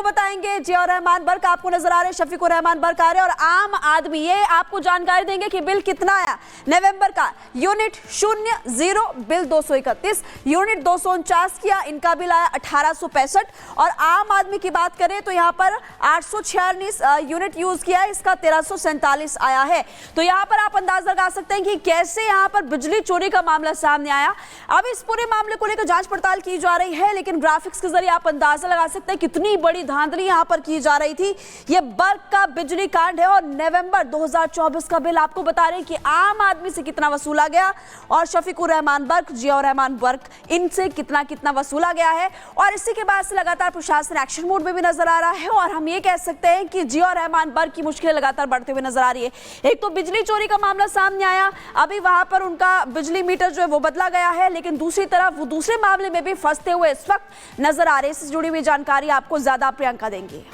आपको बताएंगे जिया रहमान बर्क आपको नजर आ रहे हैं, शफीकुर रहमान बर्क आ रहे हैं और आम आदमी ये आपको जानकारी देंगे कि बिल कितना आया नवंबर का। यूनिट 00 बिल 231, यूनिट 249 किया, इनका बिल आया 1865 और आम आदमी की बात करें तो यहाँ पर 846 यूनिट यूज किया है, इसका 1347 आया है। तो यहाँ पर आप अंदाजा लगा सकते हैं कि कैसे यहाँ पर बिजली चोरी का मामला सामने आया। अब इस पूरे मामले को लेकर जांच पड़ताल की जा रही है, लेकिन ग्राफिक्स के जरिए आप अंदाजा लगा सकते हैं कितनी बड़ी धांधली यहाँ पर की जा रही थी। ये बर्क का बिजली कांड है और नवंबर 2024 का बिल आपको बता रहे हैं कि आम आदमी से कितना वसूला गया और शफीकुर रहमान बर्क, जिया रहमान बर्क, इनसे कितना कितना वसूला गया है। और इसी के बाद से लगातार प्रशासन एक्शन मोड में भी नजर आ रहा है और हम ये कह सकते हैं कि जिया रहमान बर्क की मुश्किलें लगातार बढ़ते हुए नजर आ रही है। एक तो बिजली चोरी का मामला सामने आया, अभी वहां पर उनका बिजली मीटर जो है वो बदला गया है, लेकिन दूसरी तरफ वो दूसरे मामले में भी फंसते हुए इस वक्त नजर आ रहे हैं। इससे जुड़ी हुई जानकारी आपको ज्यादा प्रियंका देंगी।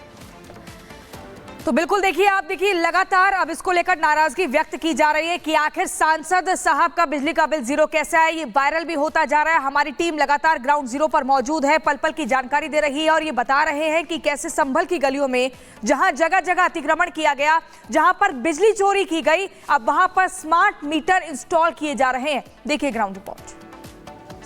तो बिल्कुल देखिए, आप देखिए लगातार अब इसको लेकर नाराजगी व्यक्त की जा रही है कि आखिर सांसद साहब का बिजली का बिल जीरो कैसे आया। ये वायरल भी होता जा रहा है। हमारी टीम लगातार ग्राउंड जीरो पर मौजूद है, पल पल की जानकारी दे रही है और ये बता रहे हैं कि कैसे संभल की गलियों में जहां जगह जगह अतिक्रमण किया गया, जहां पर बिजली चोरी की गई, अब वहां पर स्मार्ट मीटर इंस्टॉल किए जा रहे हैं। देखिए ग्राउंड रिपोर्ट।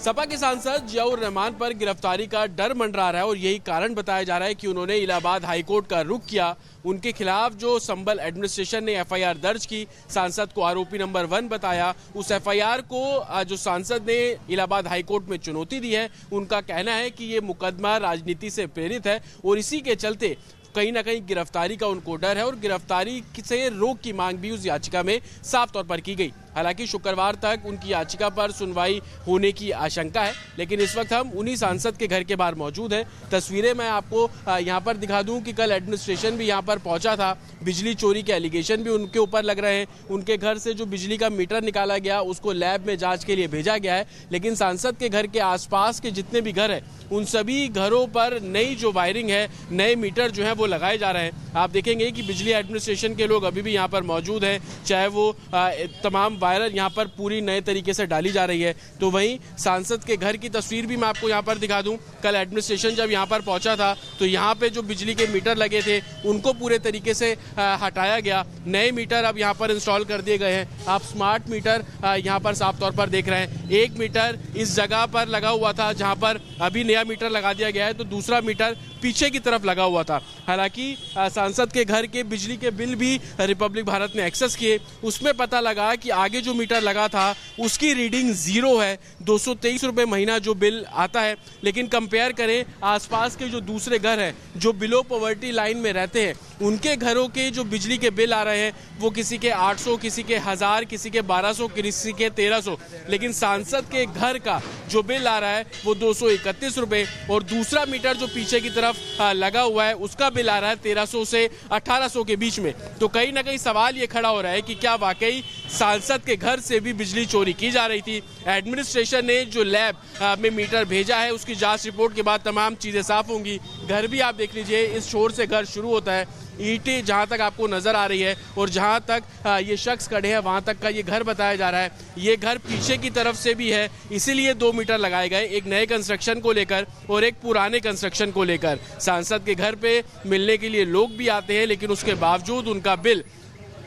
सपा के सांसद जियाउर रहमान पर गिरफ्तारी का डर मंडरा रहा है और यही कारण बताया जा रहा है कि उन्होंने इलाहाबाद हाईकोर्ट का रुख किया। उनके खिलाफ जो संभल एडमिनिस्ट्रेशन ने एफआईआर दर्ज की, सांसद को आरोपी नंबर 1 बताया, उस एफआईआर को जो सांसद ने इलाहाबाद हाईकोर्ट में चुनौती दी है। उनका कहना है कि ये मुकदमा राजनीति से प्रेरित है और इसी के चलते कहीं ना कहीं गिरफ्तारी का उनको डर है और गिरफ्तारी से रोक की मांग भी उस याचिका में साफ तौर पर की गई। हालांकि शुक्रवार तक उनकी याचिका पर सुनवाई होने की आशंका है, लेकिन इस वक्त हम उन्हीं सांसद के घर के बाहर मौजूद हैं। तस्वीरें मैं आपको यहां पर दिखा दूं कि कल एडमिनिस्ट्रेशन भी यहां पर पहुंचा था। बिजली चोरी के एलिगेशन भी उनके ऊपर लग रहे हैं। उनके घर से जो बिजली का मीटर निकाला गया उसको लैब में जांच के लिए भेजा गया है, लेकिन सांसद के घर के आसपास के जितने भी घर हैं उन सभी घरों पर नई जो वायरिंग है, नए मीटर जो है वो लगाए जा रहे हैं। आप देखेंगे कि बिजली एडमिनिस्ट्रेशन के लोग अभी भी यहाँ पर मौजूद हैं, चाहे वो तमाम वायर यहाँ पर पूरी नए तरीके से डाली जा रही है। तो वहीं सांसद के घर की तस्वीर भी मैं आपको यहाँ पर दिखा दूं। कल एडमिनिस्ट्रेशन जब यहाँ पर पहुंचा था तो यहाँ पे जो बिजली के मीटर लगे थे उनको पूरे तरीके से हटाया गया। नए मीटर अब यहाँ पर इंस्टॉल कर दिए गए हैं। आप स्मार्ट मीटर यहाँ पर साफ तौर पर देख रहे हैं। एक मीटर इस जगह पर लगा हुआ था जहाँ पर अभी नया मीटर लगा दिया गया है, तो दूसरा मीटर पीछे की तरफ लगा हुआ था। हालांकि सांसद के घर के बिजली के बिल भी रिपब्लिक भारत ने एक्सेस किए, उसमें पता लगा कि आगे जो मीटर लगा था उसकी रीडिंग 0 है। 223 रुपये महीना जो बिल आता है, लेकिन कंपेयर करें आसपास के जो दूसरे घर हैं जो बिलो पॉवर्टी लाइन में रहते हैं, उनके घरों के जो बिजली के बिल आ रहे हैं वो किसी के 800, किसी के 1000, किसी के 1200, किसी के 1300, लेकिन सांसद के घर का जो बिल आ रहा है वो 231 रुपये और दूसरा मीटर जो पीछे की तरफ लगा हुआ है उसका बिल आ रहा है 1300 से 1800 के बीच में। तो कहीं ना कहीं सवाल ये खड़ा हो रहा है कि क्या वाकई सांसद के घर से भी बिजली चोरी की जा रही थी। एडमिनिस्ट्रेशन ने जो लैब में मीटर भेजा है उसकी जांच रिपोर्ट के बाद तमाम चीजें साफ होंगी। घर भी आप देख लीजिए, इस छोर से घर शुरू होता है, ईंटें जहां तक आपको नजर आ रही है और जहां तक ये शख्स खड़े हैं वहां तक का ये घर बताया जा रहा है। ये घर पीछे की तरफ से भी है, इसीलिए 2 मीटर लगाए गए, एक नए कंस्ट्रक्शन को लेकर और एक पुराने कंस्ट्रक्शन को लेकर। सांसद के घर पे मिलने के लिए लोग भी आते हैं, लेकिन उसके बावजूद उनका बिल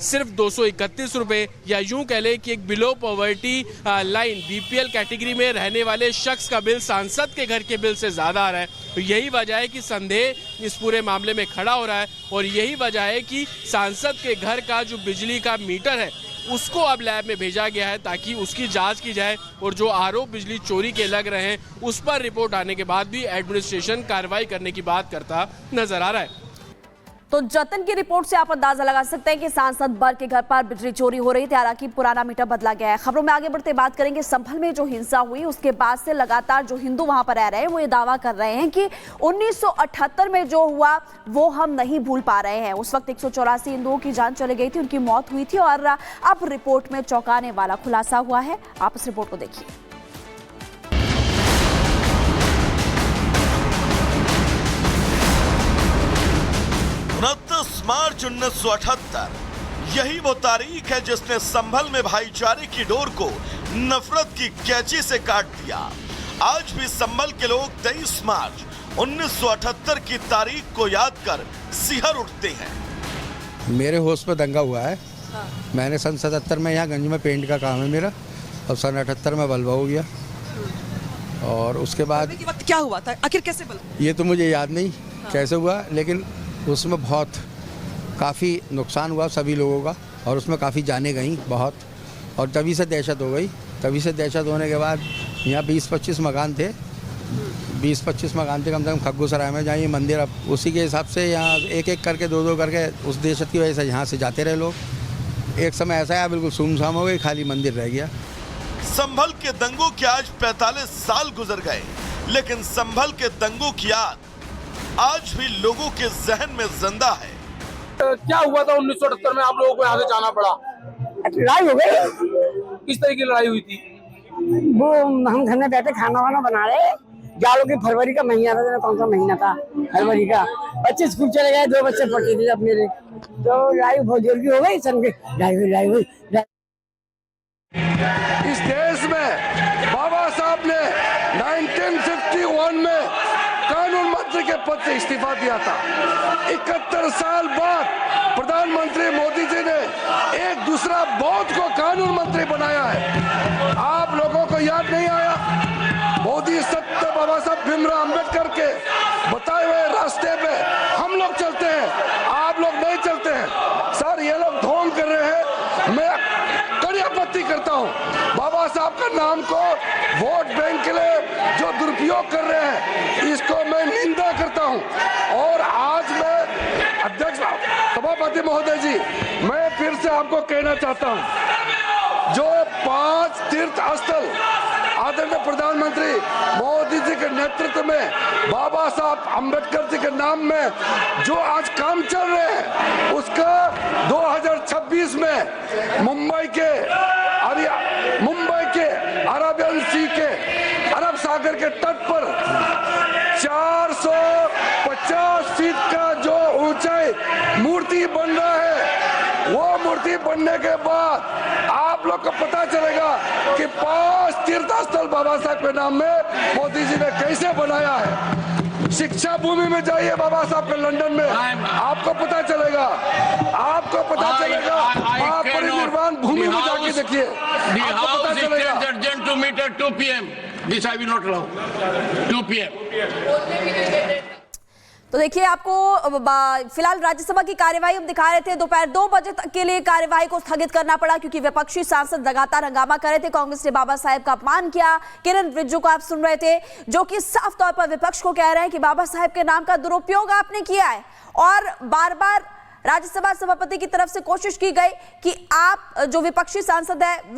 सिर्फ 231 रुपये, या यूं कह लें कि एक below poverty line BPL category में रहने वाले शख्स का बिल सांसद के घर के बिल से ज्यादा आ रहा है। तो यही वजह है कि संदेह इस पूरे मामले में खड़ा हो रहा है और यही वजह है कि सांसद के घर का जो बिजली का मीटर है उसको अब लैब में भेजा गया है ताकि उसकी जांच की जाए और जो आरोप बिजली चोरी के लग रहे हैं उस पर रिपोर्ट आने के बाद भी एडमिनिस्ट्रेशन कार्रवाई करने की बात करता नजर आ रहा है। तो जतन की रिपोर्ट से आप अंदाजा लगा सकते हैं कि सांसद बर्क के घर पर बिजली चोरी हो रही थी, हालांकि पुराना मीटर बदला गया है। खबरों में आगे बढ़ते बात करेंगे संभल में जो हिंसा हुई उसके बाद से लगातार जो हिंदू वहां पर रह रहे हैं वो ये दावा कर रहे हैं कि 1978 में जो हुआ वो हम नहीं भूल पा रहे हैं। उस वक्त 184 हिंदुओं की जान चली गई थी, उनकी मौत हुई थी और अब रिपोर्ट में चौंकाने वाला खुलासा हुआ है। आप इस रिपोर्ट को देखिए। मार्च 1978 यही वो तारीख है जिसने संभल में भाईचारे की डोर को नफरत की कैंची से काट दिया। आज भी संभल के लोग 23 मार्च 1978 की तारीख को याद कर सिहर उठते हैं। मेरे होश पे दंगा हुआ है। मैंने सन 77 में यहाँ गंज में पेंट का काम है मेरा, और सन 78 में बलवा हो गया। और उसके बाद के वक्त क्या हुआ था, आखिर कैसे बल्ब? ये तो मुझे याद नहीं कैसे हुआ, लेकिन उसमें बहुत काफ़ी नुकसान हुआ सभी लोगों का, और उसमें काफ़ी जाने गई बहुत, और तभी से दहशत हो गई। तभी से दहशत होने के बाद यहाँ 20-25 मकान थे, 20-25 मकान थे कम से कम खग्गूसराय में, जहाँ ये मंदिर, अब उसी के हिसाब से यहाँ एक एक करके दो करके उस दहशत की वजह से यहाँ से जाते रहे लोग। एक समय ऐसा आया बिल्कुल सुनसान हो गई, खाली मंदिर रह गया। संभल के दंगों के आज 45 साल गुजर गए, लेकिन संभल के दंगों की याद आज भी लोगों के जहन में जिंदा है। क्या हुआ था 1978 में, आप लोगों को यहाँ से जाना पड़ा? लड़ाई हो गई। किस तरह की लड़ाई हुई थी? वो हम घर में बैठे खाना वाना बना रहे, जाड़ों की फरवरी का महीना था, कौन सा महीना था, फरवरी का। बच्चे स्कूल चले गए, 2 बच्चे पढ़ते थे अब मेरे, तो लड़ाई बहुत जोर की हो गई। सन की लड़ाई हुई। इस देश में बाबा साहब ने 1951 में कानून मंत्री के पद से इस्तीफा दिया था। 71 साल बाद प्रधानमंत्री मोदी जी ने एक दूसरा बौद्ध को कानून मंत्री बनाया है। आप लोगों को याद नहीं आया? मोदी सत्य बाबा साहब भीमराव अम्बेडकर के बताए हुए रास्ते पे हम लोग चलते हैं, आप लोग नहीं चलते हैं। सर, ये लोग ढोंग कर रहे हैं, मैं कड़ी आपत्ति करता हूँ। बाबा साहब का नाम को वोट बैंक के लिए जो दुरुपयोग कर रहे हैं, इसको मैं निंदा करता हूँ। और आज मैं अध्यक्ष सभापति महोदय जी, मैं फिर से आपको कहना चाहता हूँ, जो 5 तीर्थ स्थल आदरणीय प्रधानमंत्री मोदी जी के नेतृत्व में बाबा साहब अम्बेडकर जी के नाम में जो आज काम चल रहे हैं, उसका 2026 में मुंबई के अरेबियन सी के अरब सागर के तट पर 450 फीट का जो ऊंचाई मूर्ति बन रहा है, वो मूर्ति बनने के बाद आप लोग को पता चलेगा कि 5 तीर्थ स्थल बाबा साहब के नाम में मोदी जी ने कैसे बनाया है। शिक्षा भूमि में जाइए बाबा साहब के लंदन में, आपको पता चलेगा, आपको पता चलेगा। आप परिनिर्वाण भूमि में जाके देखिए, आपको पता चलेगा। to meet at 2 p.m. This I will not allow. 2 p.m. तो देखिए, आपको फिलहाल राज्यसभा की कार्यवाही हम दिखा रहे थे। दोपहर 2 बजे तक के लिए कार्यवाही को स्थगित करना पड़ा, क्योंकि विपक्षी सांसद लगातार हंगामा कर रहे थे। कांग्रेस ने बाबा साहेब का अपमान किया। किरण रिजिजू को आप सुन रहे थे, जो कि साफ तौर पर विपक्ष को कह रहे हैं कि बाबा साहेब के नाम का दुरुपयोग आपने किया है। और बार बार राज्यसभा सभापति की तरफ से कोशिश की गई कि आप जो विपक्षी सांसद है